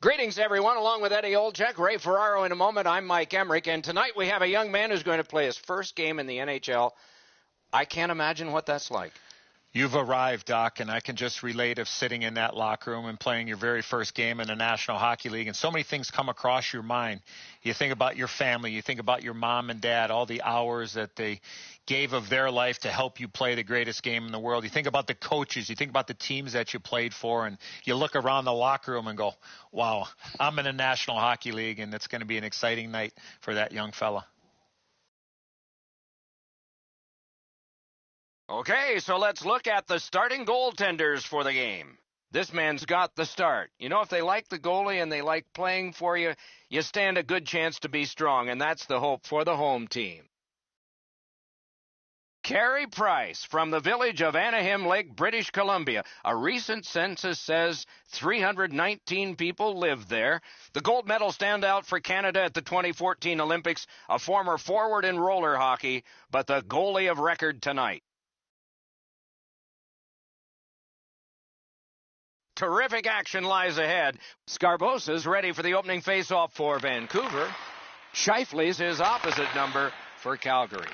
Greetings, everyone. Along with Eddie Olczyk, Ray Ferraro in a moment, I'm Mike Emmerich, and tonight we have a young man who's going to play his first game in the NHL. I can't imagine what that's like. You've arrived, Doc, and I can just relate of sitting in that locker room and playing your very first game in the National Hockey League, and so many things come across your mind. You think about your family, you think about your mom and dad, all the hours that they gave of their life to help you play the greatest game in the world. You think about the coaches, you think about the teams that you played for, and you look around the locker room and go, wow, I'm in the National Hockey League, and it's going to be an exciting night for that young fella. Okay, so let's look at the starting goaltenders for the game. This man's got the start. You know, if they like the goalie and they like playing for you, you stand a good chance to be strong, and that's the hope for the home team. Carey Price from the village of Anaheim Lake, British Columbia. A recent census says 319 people live there. The gold medal standout for Canada at the 2014 Olympics, a former forward in roller hockey, but the goalie of record tonight. Terrific action lies ahead. Scarbosa's ready for the opening face-off for Vancouver. Scheifele's his opposite number for Calgary.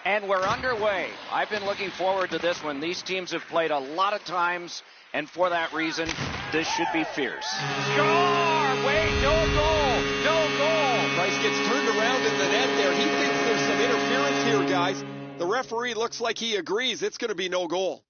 And we're underway. I've been looking forward to this one. These teams have played a lot of times, and for that reason, this should be fierce. Score! Wait, no goal! No goal! Price gets turned around in the net there. He thinks there's some interference here, guys. The referee looks like he agrees. It's going to be no goal.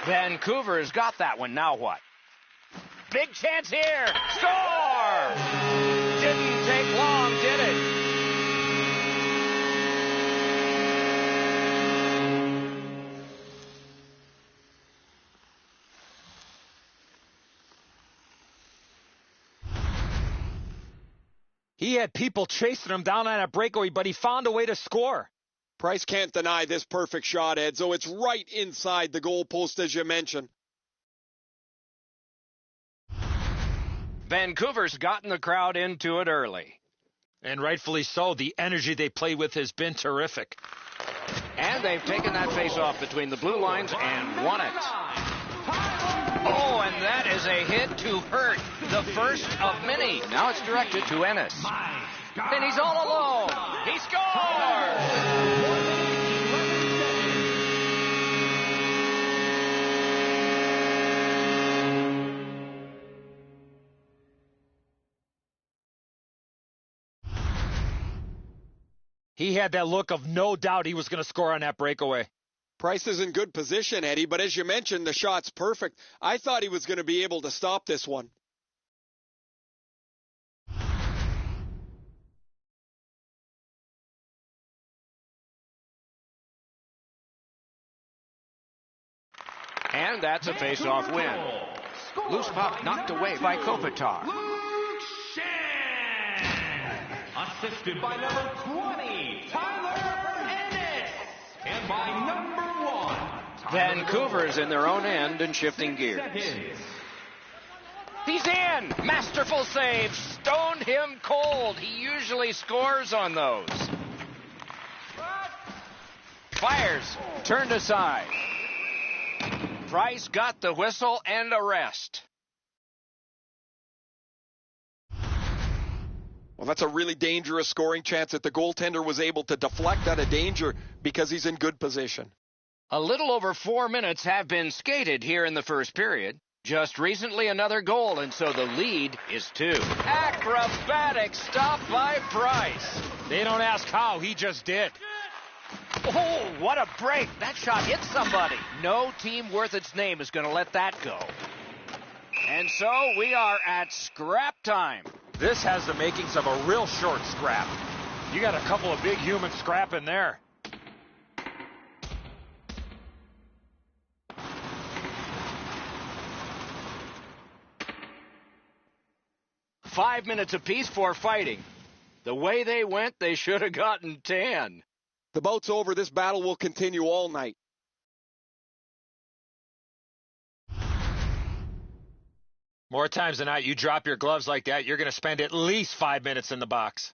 Vancouver's got that one. Now what? Big chance here. Score! Didn't take long, did it? He had people chasing him down on a breakaway, but he found a way to score. Price can't deny this perfect shot, Edzo. It's right inside the goalpost, as you mentioned. Vancouver's gotten the crowd into it early. And rightfully so. The energy they play with has been terrific. And they've taken that face-off between the blue lines and won it. Oh, and that is a hit to hurt. The first of many. Now it's directed to Ennis. And he's all alone. He scores! He had that look of no doubt he was going to score on that breakaway. Price is in good position, Eddie, but as you mentioned, the shot's perfect. I thought he was going to be able to stop this one. And that's a face-off win. Loose puck knocked away by Kopitar. Assisted by number 20, Tyler Ennis. And by number 1, Vancouver's in their own end and shifting gears. He's in! Masterful save! Stoned him cold. He usually scores on those. Fires. Turned aside. Price got the whistle and a rest. Well, that's a really dangerous scoring chance that the goaltender was able to deflect out of danger because he's in good position. A little over 4 minutes have been skated here in the first period. Just recently another goal, and so the lead is 2. Acrobatic stop by Price. They don't ask how, he just did. Oh, what a break. That shot hit somebody. No team worth its name is going to let that go. And so we are at scrap time. This has the makings of a real short scrap. You got a couple of big humans scrapping there. Five minutes apiece for fighting. The way they went, they should have gotten 10. The bout's over. This battle will continue all night. More times than not, you drop your gloves like that, you're going to spend at least 5 minutes in the box.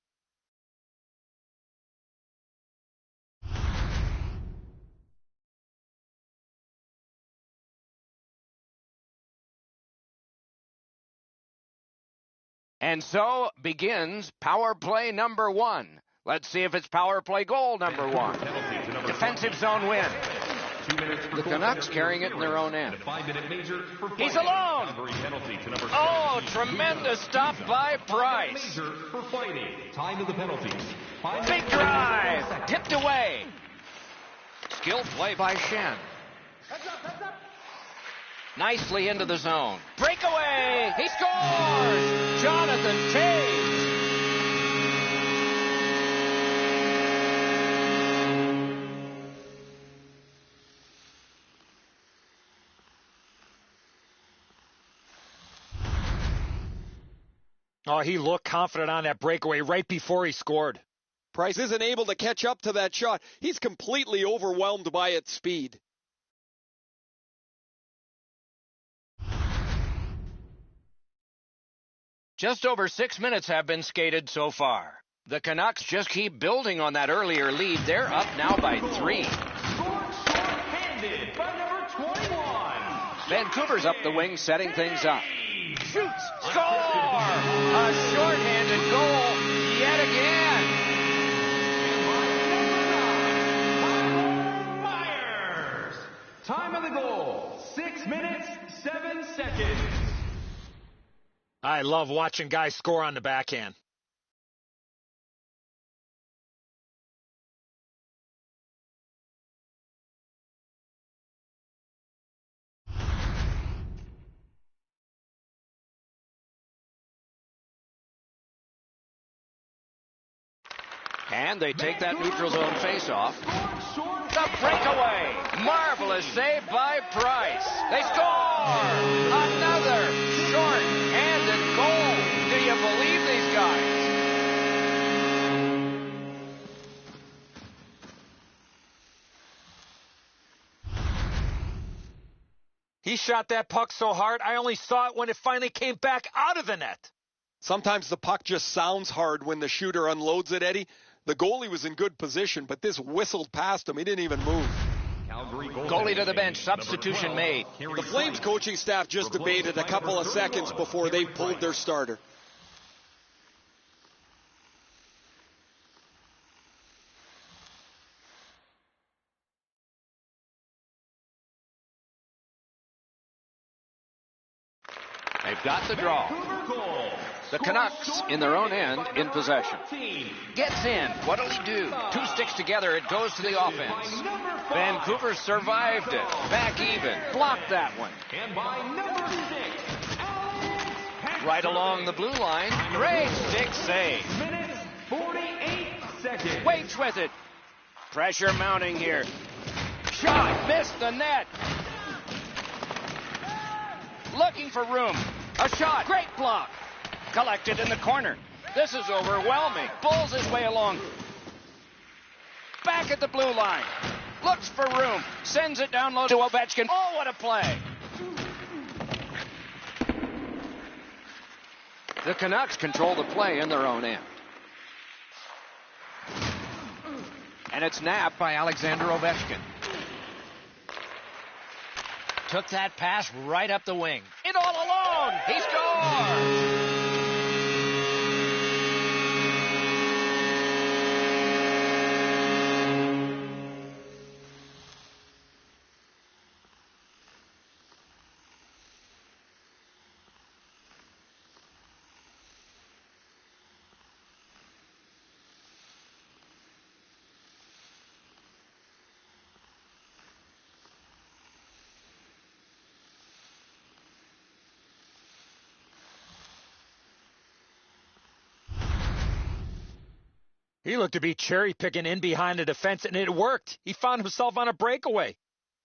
And so begins power play number 1. Let's see if it's power play goal number 1. Defensive zone win. The Canucks carrying it in their own end. He's alone. Oh, tremendous stop by Price. Big drive. Tipped away. Skilled play by Shen. Nicely into the zone. Breakaway. He scores. Jonathan Toews. Oh, he looked confident on that breakaway right before he scored. Price isn't able to catch up to that shot. He's completely overwhelmed by its speed. Just over 6 minutes have been skated so far. The Canucks just keep building on that earlier lead. They're up now by 3. Short-handed by number 21. Vancouver's up the wing, setting things up. Shoots! Score! A short-handed goal yet again. And by number 9, Myers. Time of the goal, 6 minutes, 7 seconds. I love watching guys score on the backhand. And they take that neutral zone face-off. The breakaway. Marvelous save by Price. They score! Another short-handed goal. Do you believe these guys? He shot that puck so hard, I only saw it when it finally came back out of the net. Sometimes the puck just sounds hard when the shooter unloads it, Eddie. The goalie was in good position, but this whistled past him. He didn't even move. Goalie to the bench. Substitution made. The Flames coaching staff just debated a couple of seconds before they pulled their starter. They've got the draw. The Canucks in their own end in possession. Gets in. What'll he do? 2 sticks together. It goes to the offense. Vancouver survived it. Back even. Blocked that one. And by number 6, Right along the blue line. Great stick save. minutes, 48 seconds. Waits with it. Pressure mounting here. Shot. Missed the net. Looking for room. A shot. Great block. Collected in the corner. This is overwhelming. Pulls his way along. Back at the blue line. Looks for room. Sends it down low to Ovechkin. Oh, what a play. The Canucks control the play in their own end. And it's nabbed by Alexander Ovechkin. Took that pass right up the wing. In all alone. He scores. He looked to be cherry-picking in behind the defense, and it worked. He found himself on a breakaway.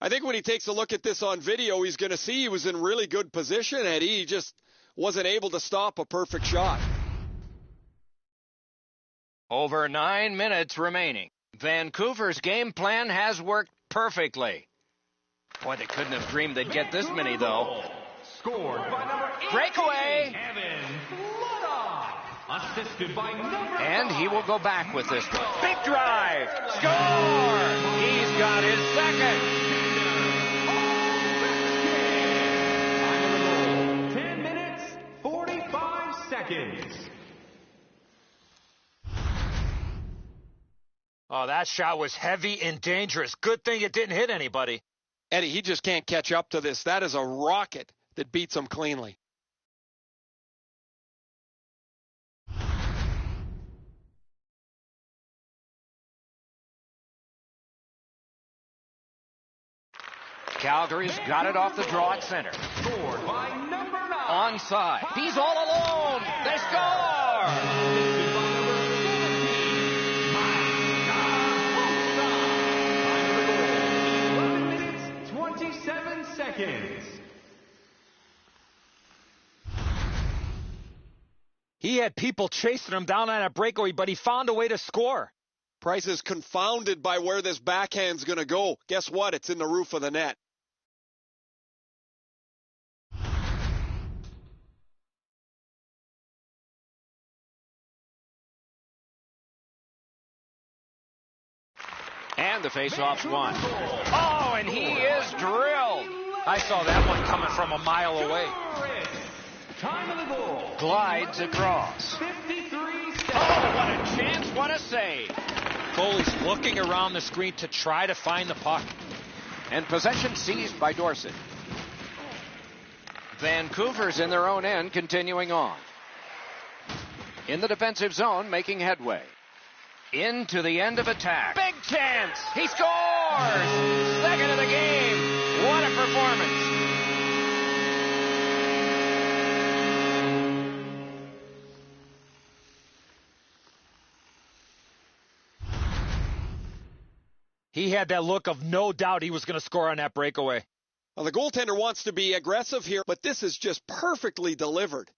I think when he takes a look at this on video, he's going to see he was in really good position, Eddie. He just wasn't able to stop a perfect shot. Over 9 minutes remaining. Vancouver's game plan has worked perfectly. Boy, they couldn't have dreamed they'd get this many, though. Scored by number 18, Breakaway. Evan Flood. Assisted by number And 5. he will go back with this one. Big drive. Score. He's got his second. Time of the goal, 10 minutes, 45 seconds. Oh, that shot was heavy and dangerous. Good thing it didn't hit anybody. Eddie, he just can't catch up to this. That is a rocket that beats him cleanly. Calgary's got it off the draw at center. Scored by number 9. Onside. He's all alone. They score. Assisted by number 17, Time of the goal, 11 minutes, 27 seconds. He had people chasing him down on a breakaway, but he found a way to score. Price is confounded by where this backhand's going to go. Guess what? It's in the roof of the net. And the faceoff's won. Oh, and he is drilled. I saw that one coming from a mile away. Time of the goal, Glides across. 53 seconds. Oh, what a chance. What a save. Goalie's looking around the screen to try to find the puck. And possession seized by Dorsett. Vancouver's in their own end, continuing on. In the defensive zone, making headway. Into the end of attack. Big chance. He scores. Second of the game. What a performance. He had that look of no doubt he was going to score on that breakaway. Well, the goaltender wants to be aggressive here, but this is just perfectly delivered.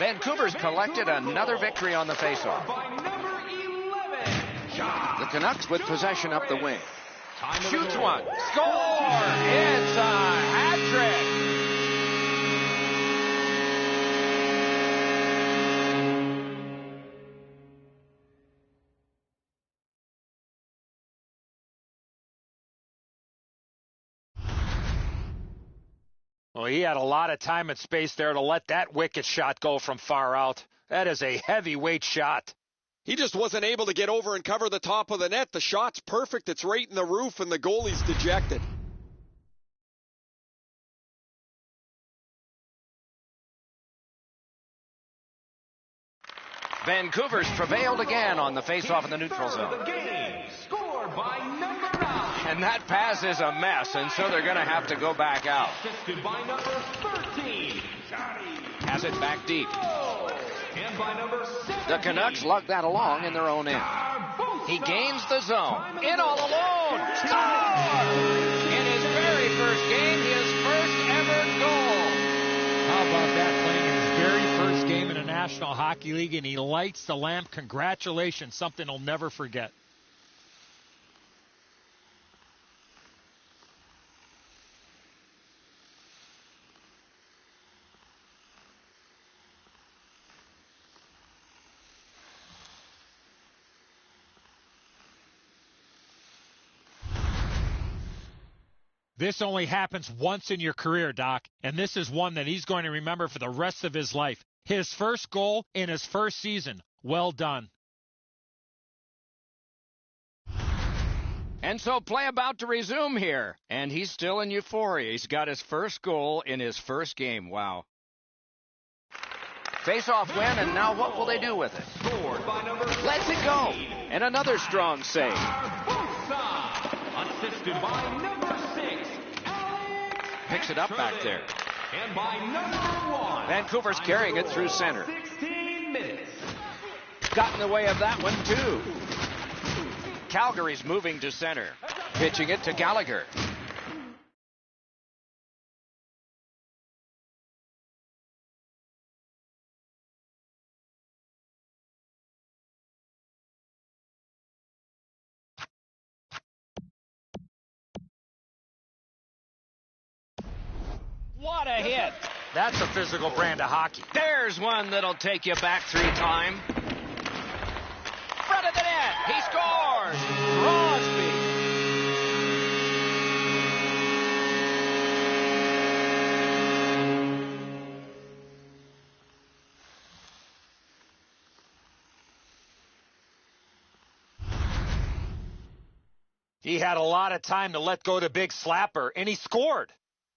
Vancouver's collected another victory on the faceoff. By number 11. The Canucks with possession up the wing. Shoots one. Score! It's a hat trick. Well, he had a lot of time and space there to let that wicked shot go from far out. That is a heavyweight shot. He just wasn't able to get over and cover the top of the net. The shot's perfect. It's right in the roof, and the goalie's dejected. Vancouver's prevailed again on the faceoff in the neutral zone. The game scored by number 9. And that pass is a mess, and so they're going to have to go back out. Assisted by number 13. Has it back deep. And by number 17. The Canucks lug that along in their own end. He gains the zone. In all alone. Score! In his very first game, his first ever goal. How about that, playing in his very first game in a National Hockey League, and he lights the lamp. Congratulations, something he'll never forget. This only happens once in your career, Doc, and this is one that he's going to remember for the rest of his life. His first goal in his first season. Well done. And so play about to resume here. And he's still in euphoria. He's got his first goal in his first game. Wow. Face-off win, and now what will they do with it? Scored by number 16. Lets it go. And another strong save. Assisted by number 6. Picks it up back there. And by number 1. Vancouver's carrying it through center. 16 minutes. Got in the way of that one, too. Calgary's moving to center. Pitching it to Gallagher. What a hit. That's a physical brand of hockey. There's one that'll take you back 3 times. Front of the net. He scores. Crosby. He had a lot of time to let go the big slapper, and he scored.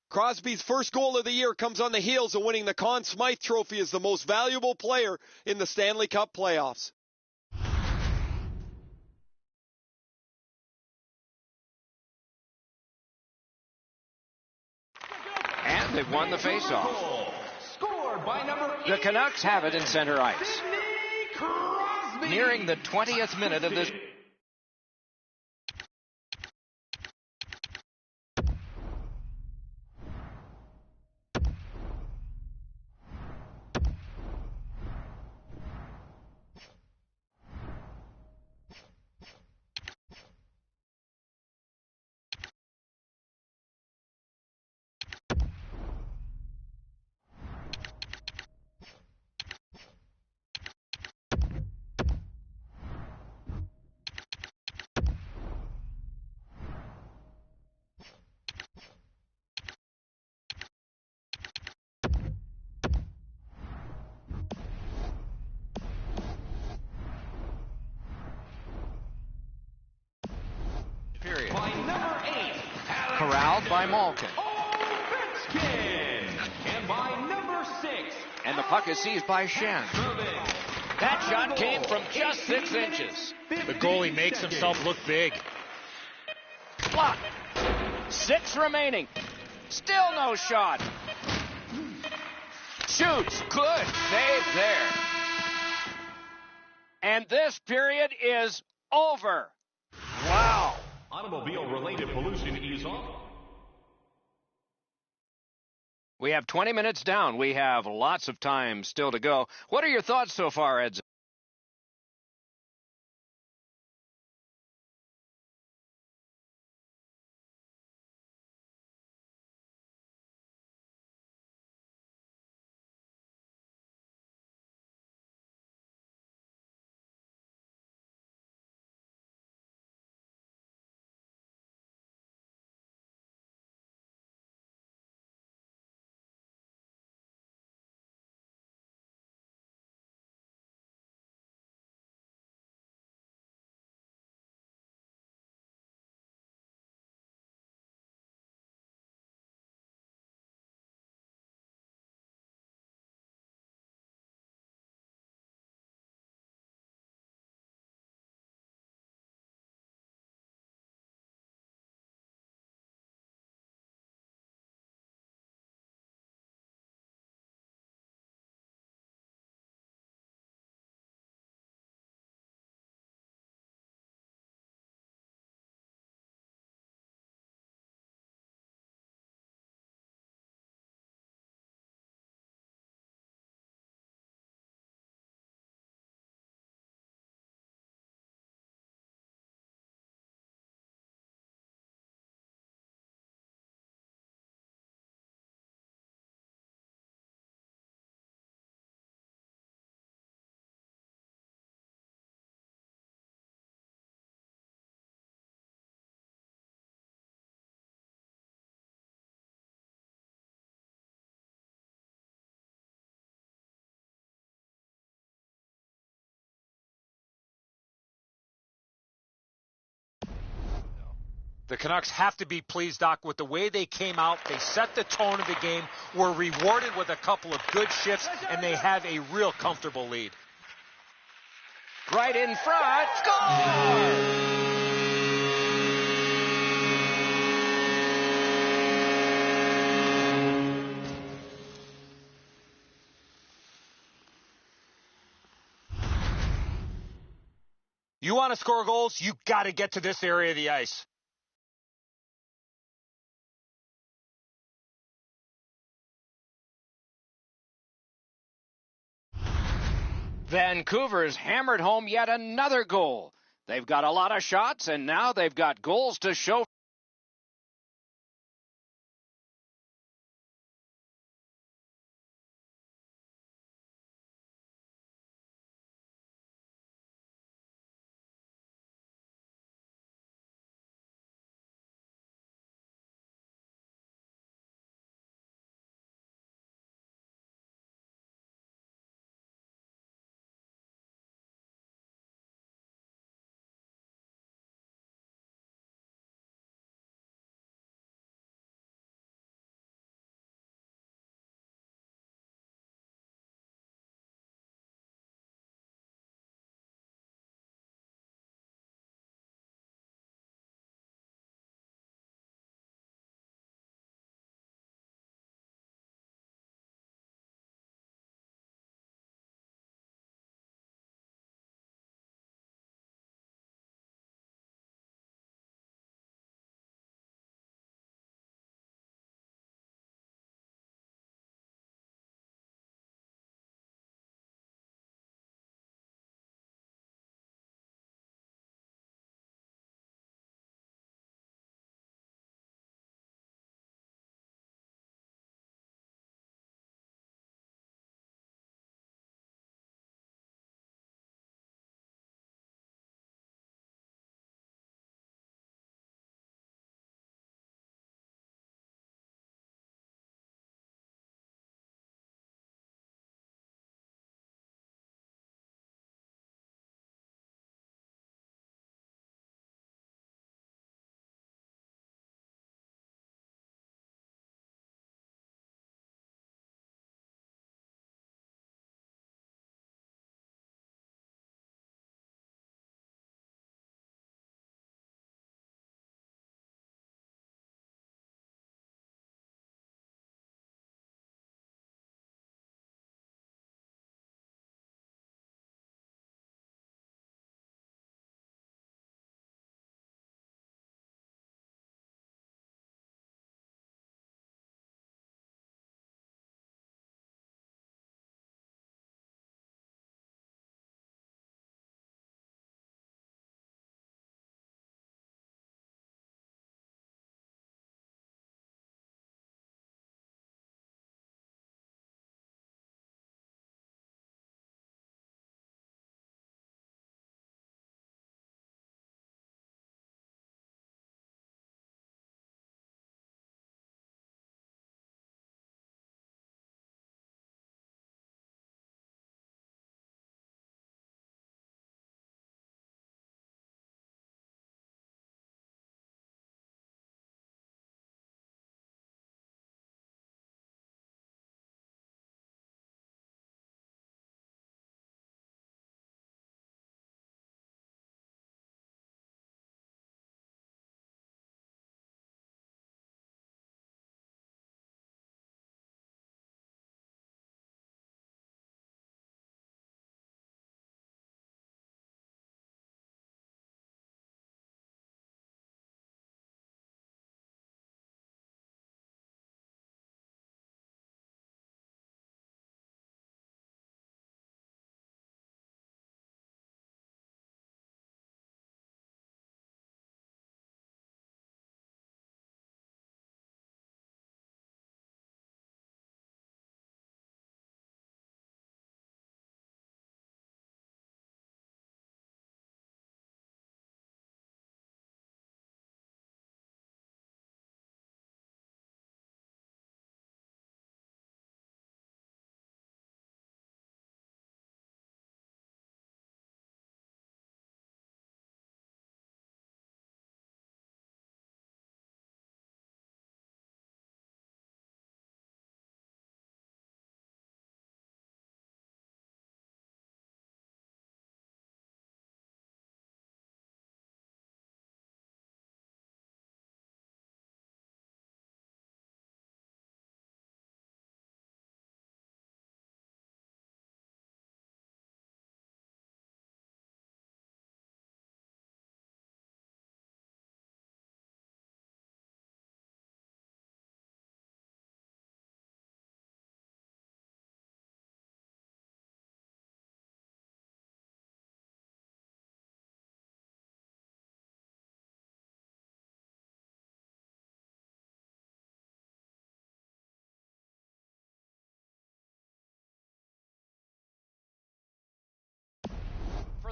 Crosby's first goal of the year comes on the heels of winning the Conn Smythe Trophy as the most valuable player in the Stanley Cup playoffs. And they've won the faceoff. Scored by number 8. The Canucks have it in center ice. Sidney Crosby. Nearing the 20th minute of this. Period. By number 8. Corralled by Malkin. Ovechkin. And by number 6. And the puck is seized by Shen. That shot came from just 6 inches. The goalie makes himself look big. Block. 6 remaining. Still no shot. Shoots. Good save there. And this period is over. Wow. Automobile-related pollution is off. We have 20 minutes down. We have lots of time still to go. What are your thoughts so far, Eds? The Canucks have to be pleased, Doc, with the way they came out. They set the tone of the game, were rewarded with a couple of good shifts, and they have a real comfortable lead. Right in front. Score! You want to score goals, you got to get to this area of the ice. Vancouver's hammered home yet another goal. They've got a lot of shots, and now they've got goals to show.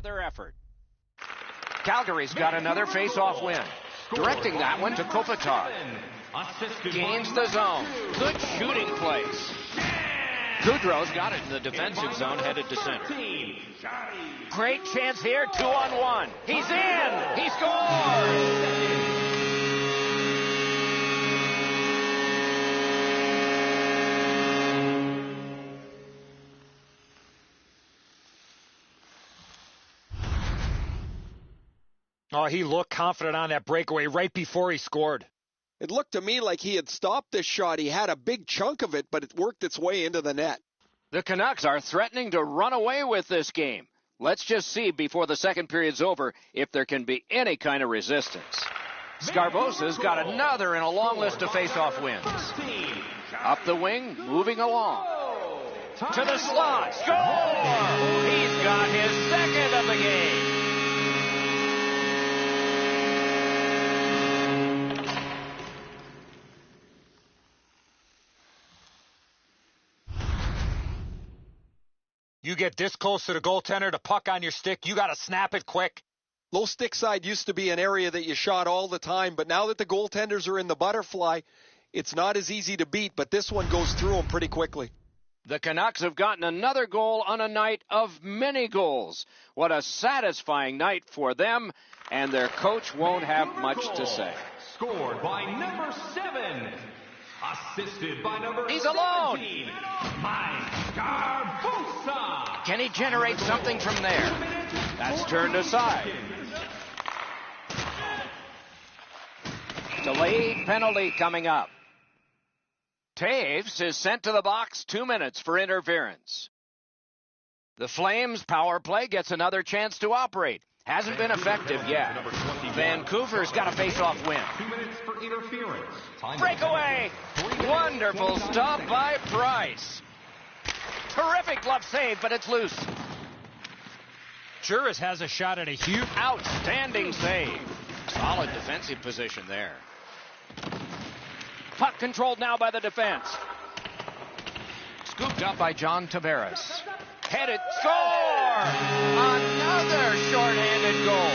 for their effort. Calgary's got another face-off win. Directing that one to Kopitar. Gains the zone. Good shooting place. Goudreau's got it in the defensive zone, headed to center. Great chance here, 2-on-1. He's in! He scores! Oh, he looked confident on that breakaway right before he scored. It looked to me like he had stopped this shot. He had a big chunk of it, but it worked its way into the net. The Canucks are threatening to run away with this game. Let's just see before the second period's over if there can be any kind of resistance. Scarbosa's got another in a long list of face-off wins. Up the wing, moving along. To the slot. Score! He's got his second of the game. You get this close to the goaltender, the puck on your stick, you got to snap it quick. Low stick side used to be an area that you shot all the time, but now that the goaltenders are in the butterfly, it's not as easy to beat, but this one goes through them pretty quickly. The Canucks have gotten another goal on a night of many goals. What a satisfying night for them, and their coach won't have much to say. Scored by number 7. Assisted by number He's alone. Mike Scarbosa. Can he generate something from there? That's turned aside. Delayed penalty coming up. Taves is sent to the box, 2 minutes for interference. The Flames' power play gets another chance to operate. Hasn't been effective yet. Vancouver's got a face-off win. 2 minutes for interference. Breakaway! Wonderful stop by Price. Terrific glove save, but it's loose. Juris has a shot at a huge... Outstanding save. Solid defensive position there. Puck controlled now by the defense. Scooped up by John Tavares. Headed, score! Another shorthanded goal.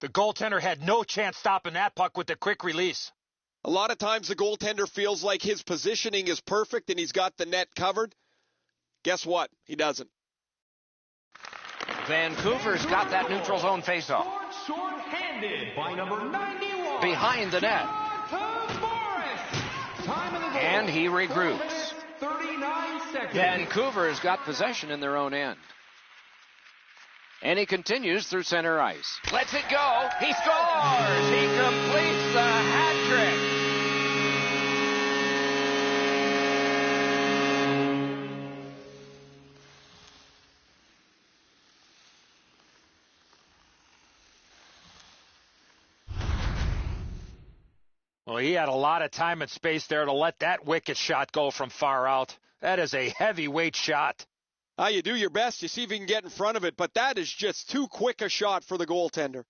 The goaltender had no chance stopping that puck with the quick release. A lot of times the goaltender feels like his positioning is perfect and he's got the net covered. Guess what? He doesn't. Vancouver's got that neutral zone faceoff. Short-handed by number 91. Behind the net. Time of the goal. And he regroups. 39 seconds. Vancouver's got possession in their own end. And he continues through center ice. Lets it go. He scores. He completes the hat trick. Well, he had a lot of time and space there to let that wicked shot go from far out. That is a heavyweight shot. You do your best. You see if you can get in front of it, but that is just too quick a shot for the goaltender.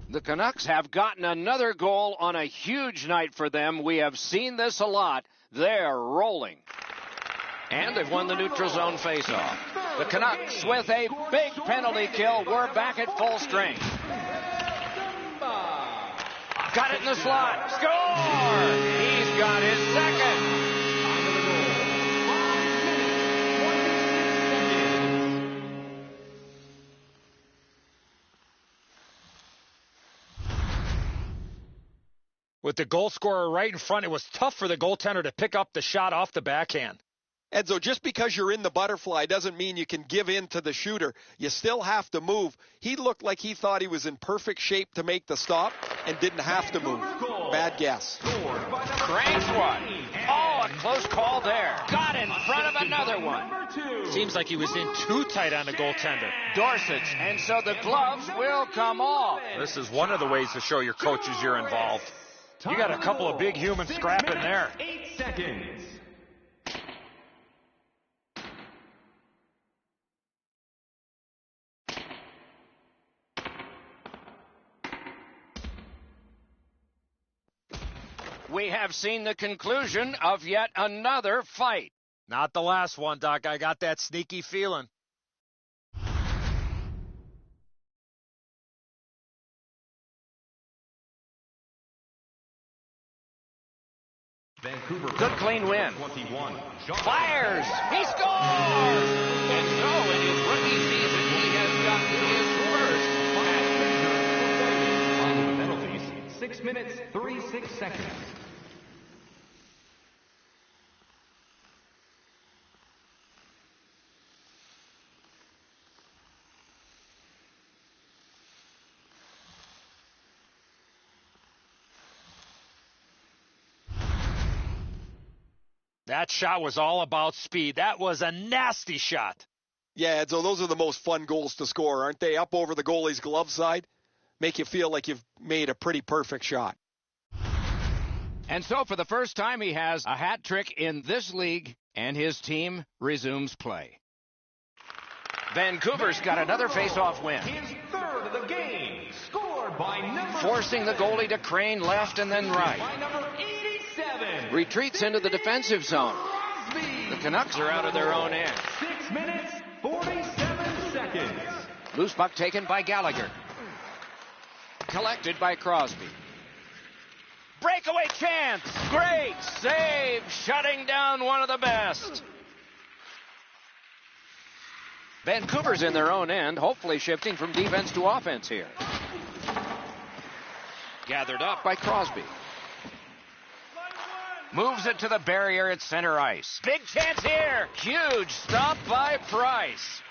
The Canucks have gotten another goal on a huge night for them. We have seen this a lot. They're rolling. And they've won the neutral zone faceoff. The Canucks with a big penalty kill. We're back at full strength. Got it in the slot. Score! He's got his second. With the goal scorer right in front, it was tough for the goaltender to pick up the shot off the backhand. Edzo, just because you're in the butterfly doesn't mean you can give in to the shooter. You still have to move. He looked like he thought he was in perfect shape to make the stop and didn't have to move. Bad guess. Cranks one. Oh, a close call there. Got in front of another one. Seems like he was in too tight on the goaltender. Dorsett, and so the gloves will come off. This is one of the ways to show your coaches you're involved. You got a couple of big humans scrapping there. 8 seconds. We have seen the conclusion of yet another fight. Not the last one, Doc. I got that sneaky feeling. Vancouver. Good clean win. 21. Fires. He scores. And so in his rookie season, he has gotten his first. On the penalties, 6 minutes, 36 seconds. That shot was all about speed. That was a nasty shot. Yeah, so those are the most fun goals to score, aren't they? Up over the goalie's glove side. Make you feel like you've made a pretty perfect shot. And so for the first time, he has a hat trick in this league, and his team resumes play. Vancouver's got another face-off win. His third of the game. Scored by number Forcing the goalie to crane left and then right. by number 87. Retreats into the defensive zone. Crosby. The Canucks are out of their own end. 6 minutes, 47 seconds. Loose puck taken by Gallagher. Collected by Crosby. Breakaway chance. Great save. Shutting down one of the best. Vancouver's in their own end, hopefully shifting from defense to offense here. Gathered up by Crosby. Moves it to the barrier at center ice. Big chance here. Huge stop by Price.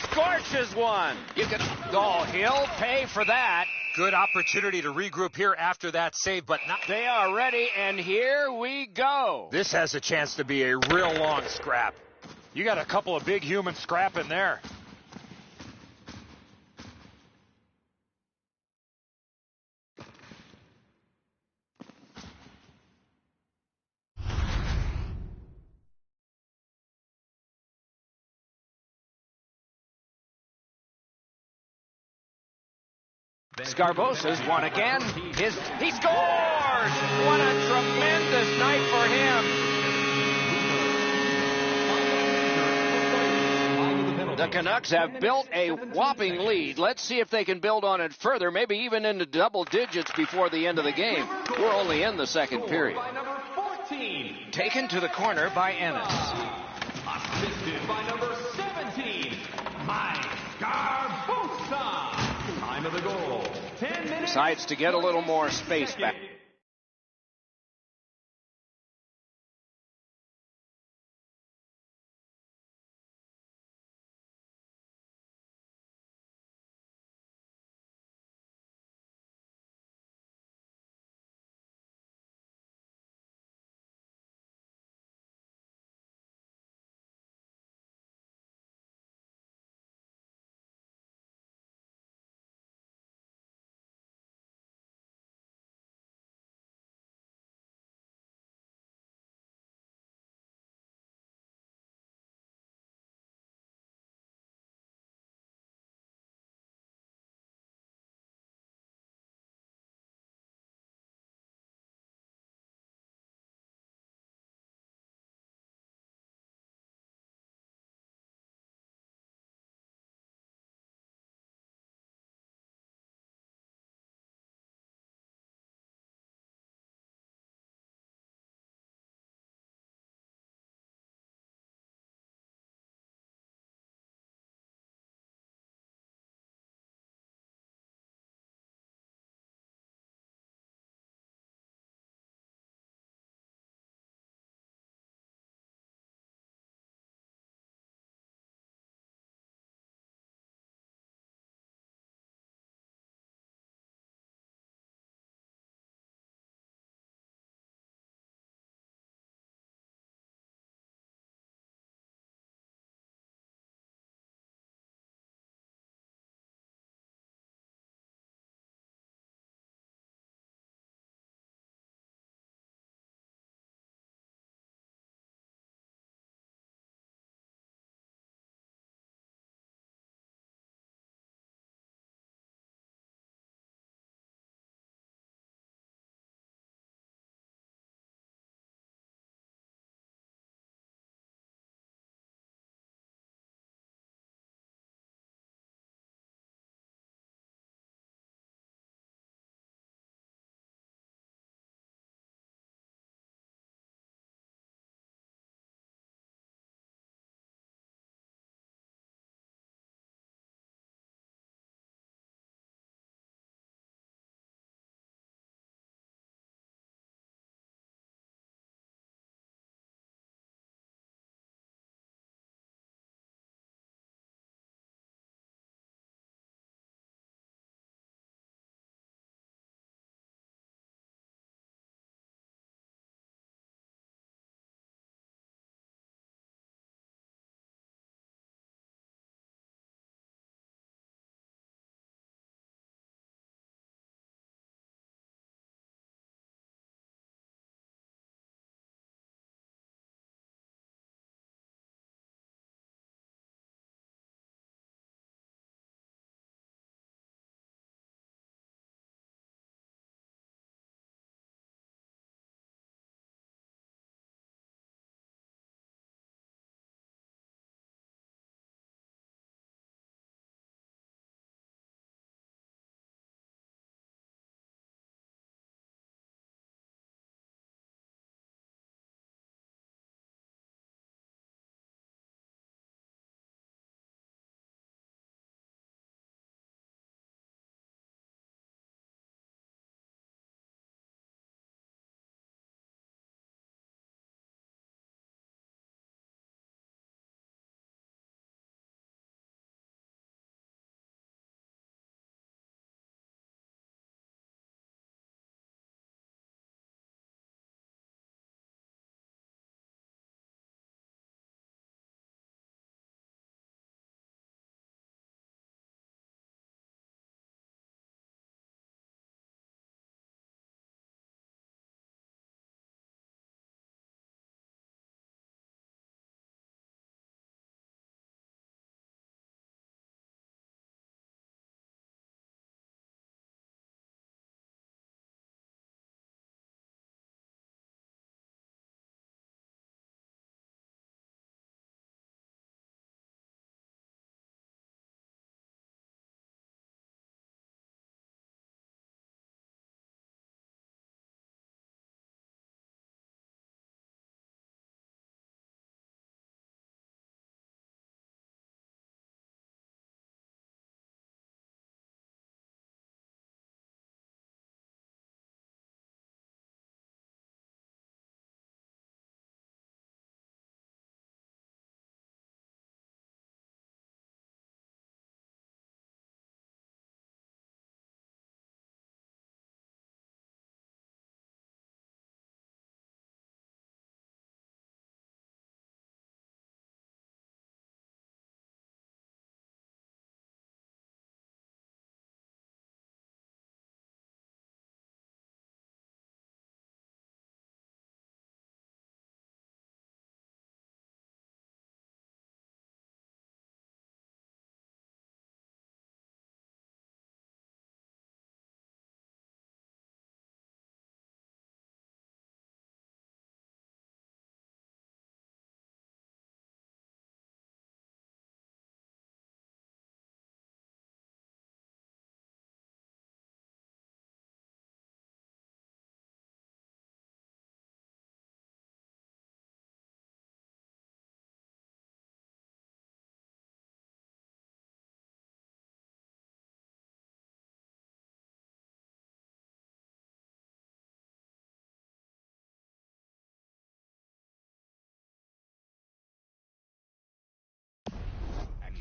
Scorches one. You can. Oh, he'll pay for that. Good opportunity to regroup here after that save, but not. They are ready, and here we go. This has a chance to be a real long scrap. You got a couple of big humans scrapping there. Scarbosa's won again. He scores! What a tremendous night for him. The Canucks have built a whopping lead. Let's see if they can build on it further, maybe even into double digits before the end of the game. We're only in the second period. By number 14. Taken to the corner by Ennis. Assisted by number 17. Mike Scarbosa. Time of the goal. 10 minutes. Decides to get a little more space back.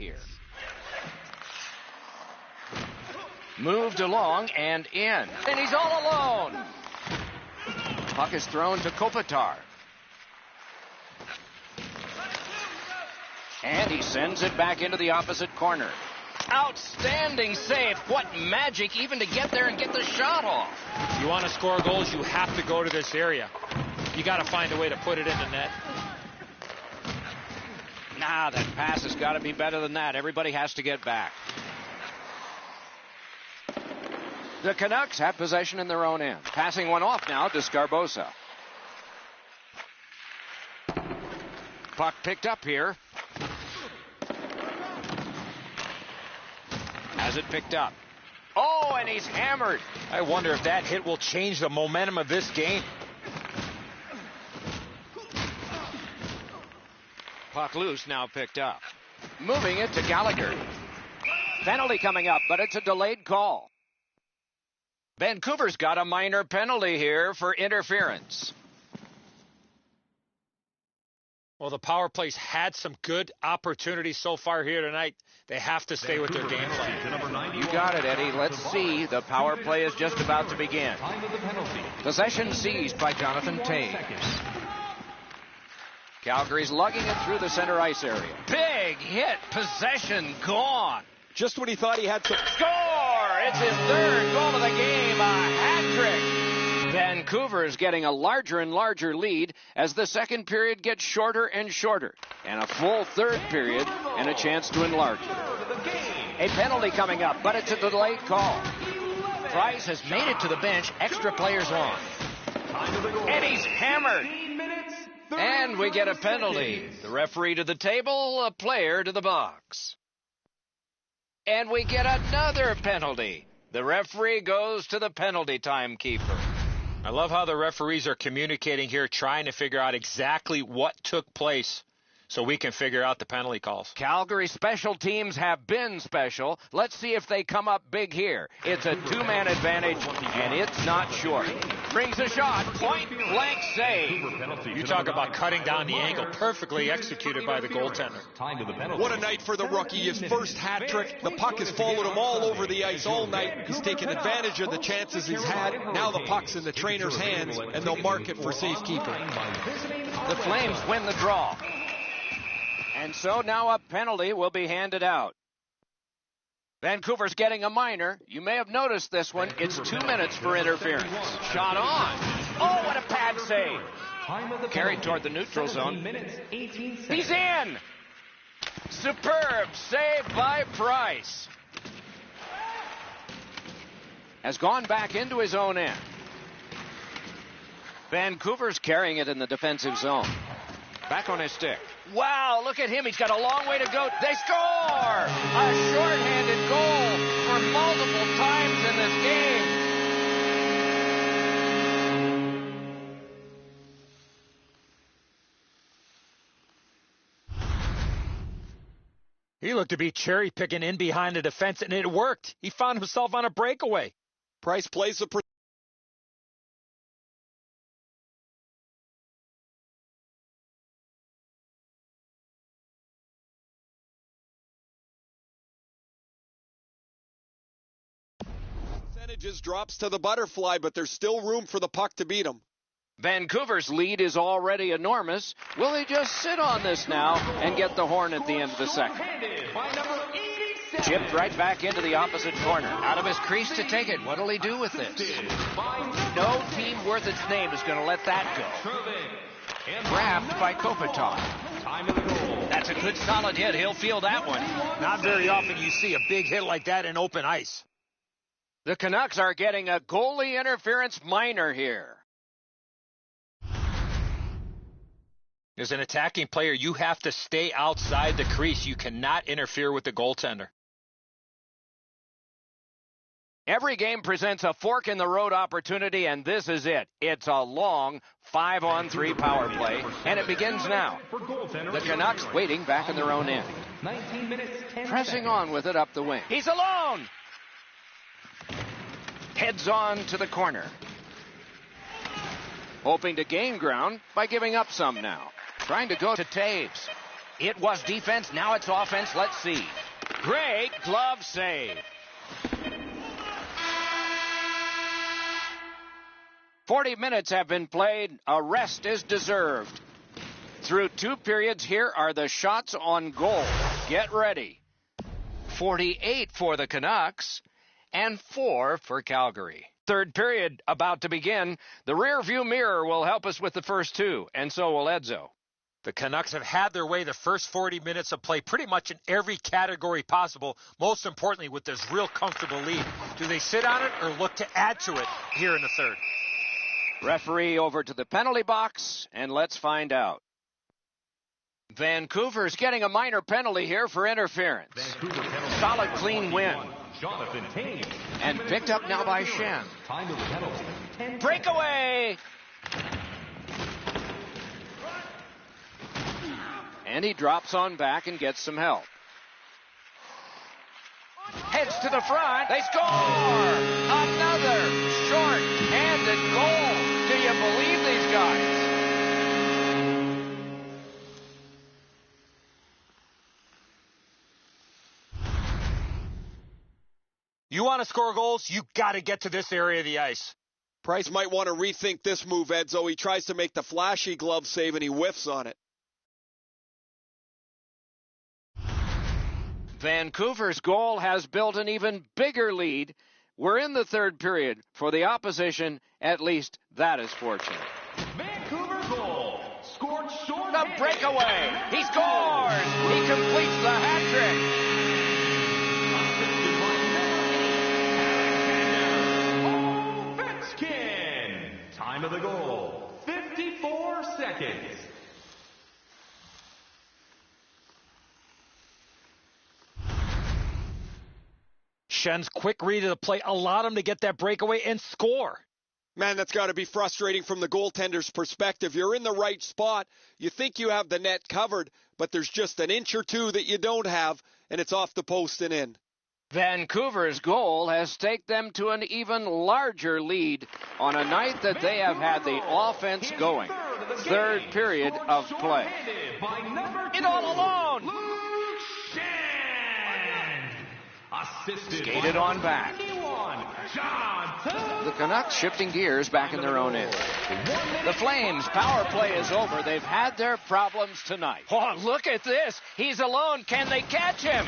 here. Moved along and in. And he's all alone. Puck is thrown to Kopitar. And he sends it back into the opposite corner. Outstanding save. What magic even to get there and get the shot off. You want to score goals, you have to go to this area. You got to find a way to put it in the net. Nah, that pass has got to be better than that. Everybody has to get back. The Canucks have possession in their own end. Passing one off now to Scarbosa. Puck picked up here. Has it picked up. Oh, and he's hammered. I wonder if that hit will change the momentum of this game. Puck loose, now picked up. Moving it to Gallagher. Penalty coming up, but it's a delayed call. Vancouver's got a minor penalty here for interference. Well, the power play's had some good opportunities so far here tonight. They have to stay with their game plan. You got it, Eddie. Let's see. The power play is just about to begin. Possession seized by Jonathan Toews. Calgary's lugging it through the center ice area. Big hit. Possession gone. Just when he thought he had some... Score! It's his third goal of the game. A hat trick. Vancouver is getting a larger and larger lead as the second period gets shorter and shorter. And a full third period and a chance to enlarge it. A penalty coming up, but it's a delayed call. Price has made it to the bench. Extra players on. And he's hammered. And we get a penalty. The referee to the table, a player to the box. And we get another penalty. The referee goes to the penalty timekeeper. I love how the referees are communicating here, trying to figure out exactly what took place so we can figure out the penalty calls. Calgary special teams have been special. Let's see if they come up big here. It's a two-man advantage, and it's not short. Brings a shot. Point-blank save. You talk about cutting down the angle. Perfectly executed by the goaltender. What a night for the rookie. His first hat trick. The puck has followed him all over the ice all night. He's taken advantage of the chances he's had. Now the puck's in the trainer's hands, and they'll mark it for safekeeping. The Flames win the draw. And so now a penalty will be handed out. Vancouver's getting a minor. You may have noticed this one. It's 2 minutes for interference. Shot on. Oh, what a pad save. Carried toward the neutral zone. He's in. Superb save by Price. Has gone back into his own end. Vancouver's carrying it in the defensive zone. Back on his stick. Wow, look at him. He's got a long way to go. They score! A shorthanded goal for multiple times in this game. He looked to be cherry-picking in behind the defense, and it worked. He found himself on a breakaway. Price plays the... drops to the butterfly, but there's still room for the puck to beat him. Vancouver's lead is already enormous. Will he just sit on this now and get the horn at the end of the second? Chipped right back into the opposite corner. Out of his crease to take it. What'll he do with this? No team worth its name is going to let that go. Grabbed by Kopitar. That's a good solid hit. He'll feel that one. Not very often you see a big hit like that in open ice. The Canucks are getting a goalie interference minor here. As an attacking player, you have to stay outside the crease. You cannot interfere with the goaltender. Every game presents a fork-in-the-road opportunity, and this is it. It's a long 5-on-3 power play, and it begins now. The Canucks waiting back in their own end. Pressing on with it up the wing. He's alone! Heads on to the corner. Hoping to gain ground by giving up some now. Trying to go to Toews. It was defense, now it's offense. Let's see. Great glove save. 40 minutes have been played. A rest is deserved. Through 2 periods, here are the shots on goal. Get ready. 48 for the Canucks and 4 for Calgary. Third period about to begin. The rear view mirror will help us with the first 2, and so will Edzo. The Canucks have had their way the first 40 minutes of play pretty much in every category possible, most importantly with this real comfortable lead. Do they sit on it or look to add to it here in the third? Referee over to the penalty box, and let's find out. Vancouver's getting a minor penalty here for interference. Solid, clean win. And picked up now by Shen. Breakaway! And he drops on back and gets some help. Heads to the front. They score! Another short-handed goal. Do you believe these guys? You want to score goals, you got to get to this area of the ice. Price might want to rethink this move, Edzo. He tries to make the flashy glove save and he whiffs on it. Vancouver's goal has built an even bigger lead. We're in the third period. For the opposition, at least that is fortunate. Vancouver goal. Scored short. The breakaway. He scores. He completes the hat trick. Ovechkin. Time of the goal, 54 seconds. Shen's quick read of the play allowed him to get that breakaway and score. Man, that's got to be frustrating from the goaltender's perspective. You're in the right spot. You think you have the net covered, but there's just an inch or two that you don't have, and it's off the post and in. Vancouver's goal has taken them to an even larger lead on a night that they have had the offense going. Third period of play. In all alone. Skated on back. The Canucks shifting gears back in their own end. The Flames' power play is over. They've had their problems tonight. Oh, look at this. He's alone. Can they catch him?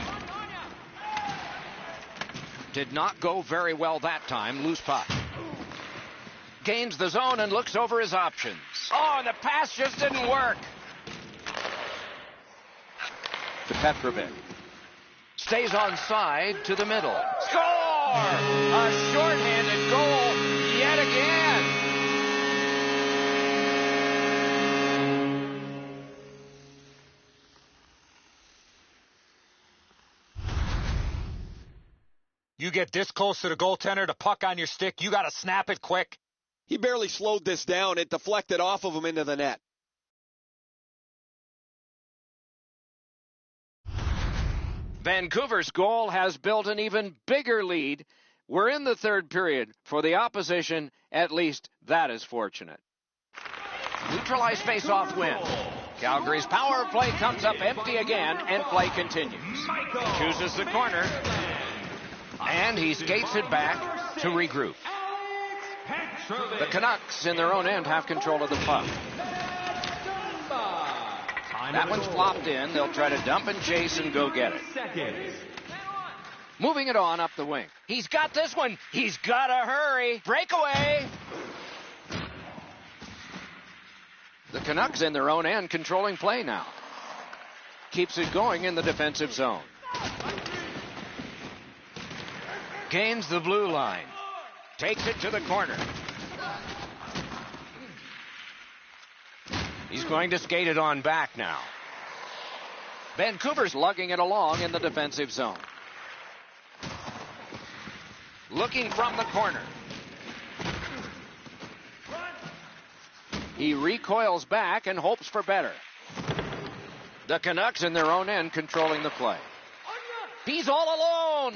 Did not go very well that time. Loose puck. Gains the zone and looks over his options. Oh, and the pass just didn't work. To Petrovic. Stays on side to the middle. Score! A shorthanded goal yet again. You get this close to the goaltender, the puck on your stick, you got to snap it quick. He barely slowed this down. It deflected off of him into the net. Vancouver's goal has built an even bigger lead. We're in the third period. For the opposition, at least that is fortunate. Neutralized face-off win. Calgary's power play comes up empty again, and play continues. Chooses the corner, and he skates it back to regroup. The Canucks, in their own end, have control of the puck. That one's flopped in. They'll try to dump and chase and go get it. Moving it on up the wing. He's got this one. He's got to hurry. Breakaway. The Canucks in their own end controlling play now. Keeps it going in the defensive zone. Gains the blue line. Takes it to the corner. He's going to skate it on back now. Vancouver's lugging it along in the defensive zone. Looking from the corner. He recoils back and hopes for better. The Canucks in their own end controlling the play. He's all alone.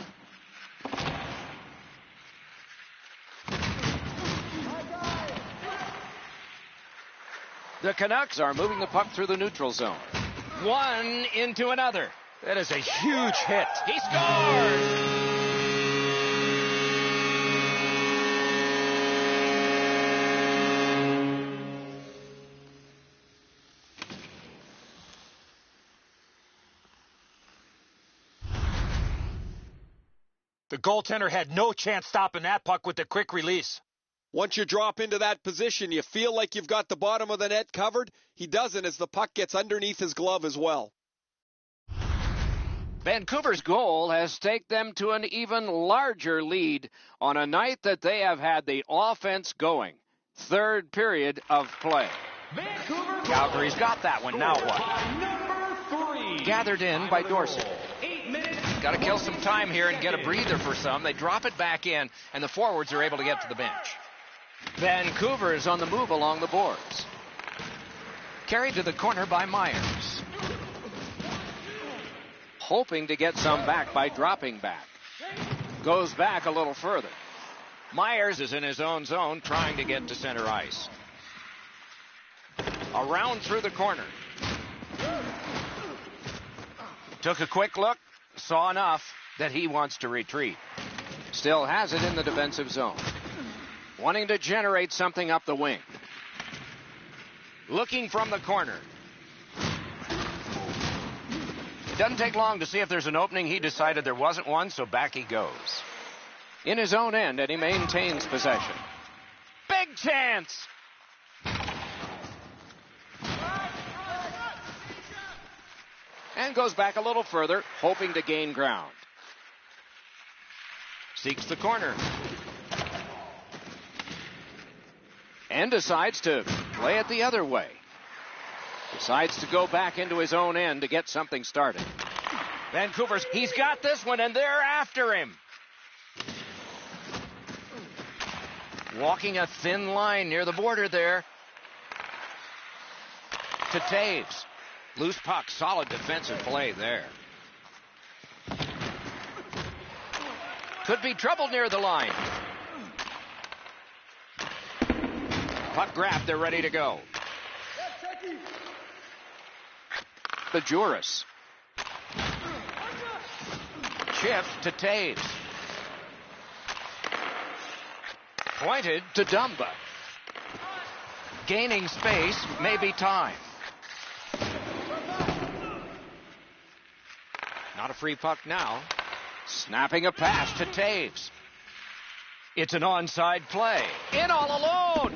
The Canucks are moving the puck through the neutral zone. One into another. That is a huge hit. He scores! The goaltender had no chance stopping that puck with the quick release. Once you drop into that position, you feel like you've got the bottom of the net covered. He doesn't as the puck gets underneath his glove as well. Vancouver's goal has taken them to an even larger lead on a night that they have had the offense going. Third period of play. Vancouver Calgary's got that one. Now what? Number 3. Gathered in by Dorsey. 8 minutes. Got to kill some time here and get a breather for some. They drop it back in, and the forwards are able to get to the bench. Vancouver is on the move along the boards. Carried to the corner by Myers. Hoping to get some back by dropping back. Goes back a little further. Myers is in his own zone trying to get to center ice. Around through the corner. Took a quick look. Saw enough that he wants to retreat. Still has it in the defensive zone. Wanting to generate something up the wing. Looking from the corner. It doesn't take long to see if there's an opening. He decided there wasn't one, so back he goes. In his own end, and he maintains possession. Big chance! And goes back a little further, hoping to gain ground. Seeks the corner. And decides to play it the other way. Decides to go back into his own end to get something started. Vancouver's, he's got this one, and they're after him. Walking a thin line near the border there. To Taves. Loose puck, solid defensive play there. Could be trouble near the line. Puck grabbed, they're ready to go. The Juris. Shift to Taves. Pointed to Dumba. Gaining space, maybe time. Not a free puck now. Snapping a pass to Taves. It's an onside play. In all alone.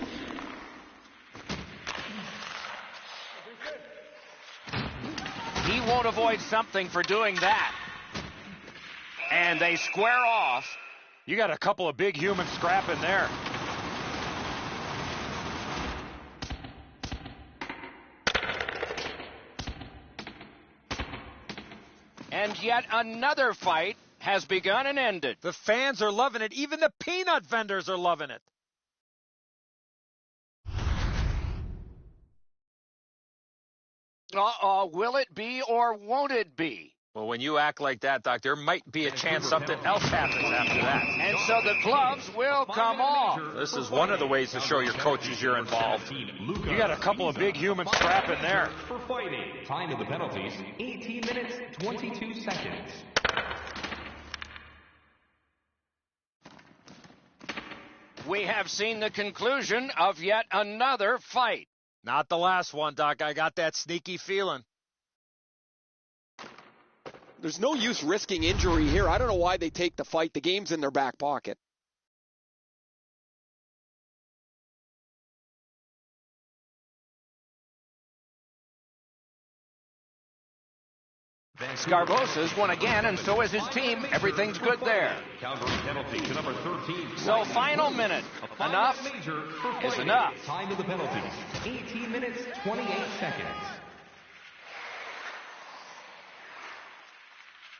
He won't avoid something for doing that. And they square off. You got a couple of big humans scrapping there. And yet another fight has begun and ended. The fans are loving it. Even the peanut vendors are loving it. Will it be or won't it be? Well, when you act like that, Doc, there might be a chance something else happens after that. And so the gloves will come off. This is one of the ways to show your coaches you're involved. You got a couple of big humans scrapping there. For fighting. Time of the penalties, 18 minutes, 22 seconds. We have seen the conclusion of yet another fight. Not the last one, Doc. I got that sneaky feeling. There's no use risking injury here. I don't know why they take the fight. The game's in their back pocket. Scarbosa's won again, and so is his team. Everything's good there. Calgary penalty to number 13. So final minute. Enough is enough. Time of the penalties, 18 minutes, 28 seconds.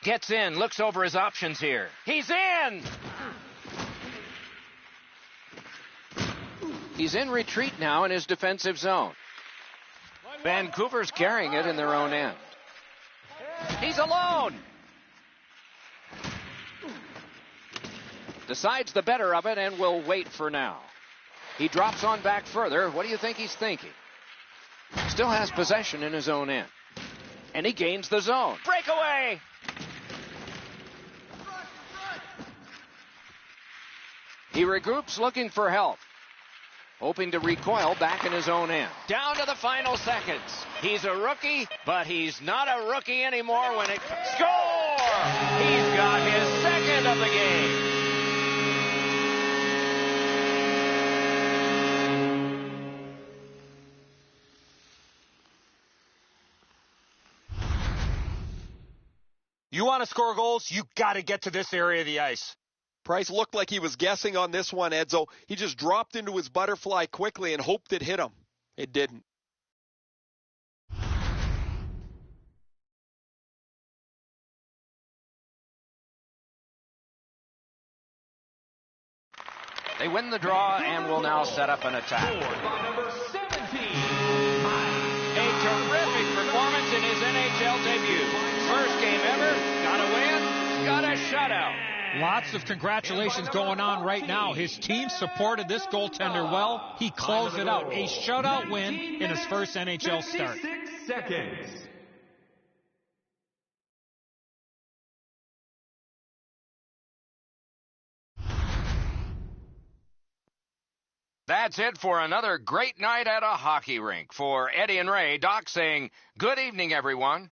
Gets in, looks over his options here. He's in! He's in retreat now in his defensive zone. Vancouver's carrying it in their own end. He's alone! Decides the better of it and will wait for now. He drops on back further. What do you think he's thinking? Still has possession in his own end. And he gains the zone. Breakaway! He regroups looking for help. Hoping to recoil back in his own end. Down to the final seconds. He's a rookie, but he's not a rookie anymore when it... Score! He's got his second of the game. You want to score goals, you got to get to this area of the ice. Price looked like he was guessing on this one, Edzo. He just dropped into his butterfly quickly and hoped it hit him. It didn't. They win the draw and will now set up an attack. By number 17, A terrific performance in his NHL debut. First game ever, got a win, got a shutout. Lots of congratulations going on right now. His team supported this goaltender well. He closed it out. A shutout win in his first NHL start. 56 seconds. That's it for another great night at a hockey rink. For Eddie and Ray, Doc saying, good evening, everyone.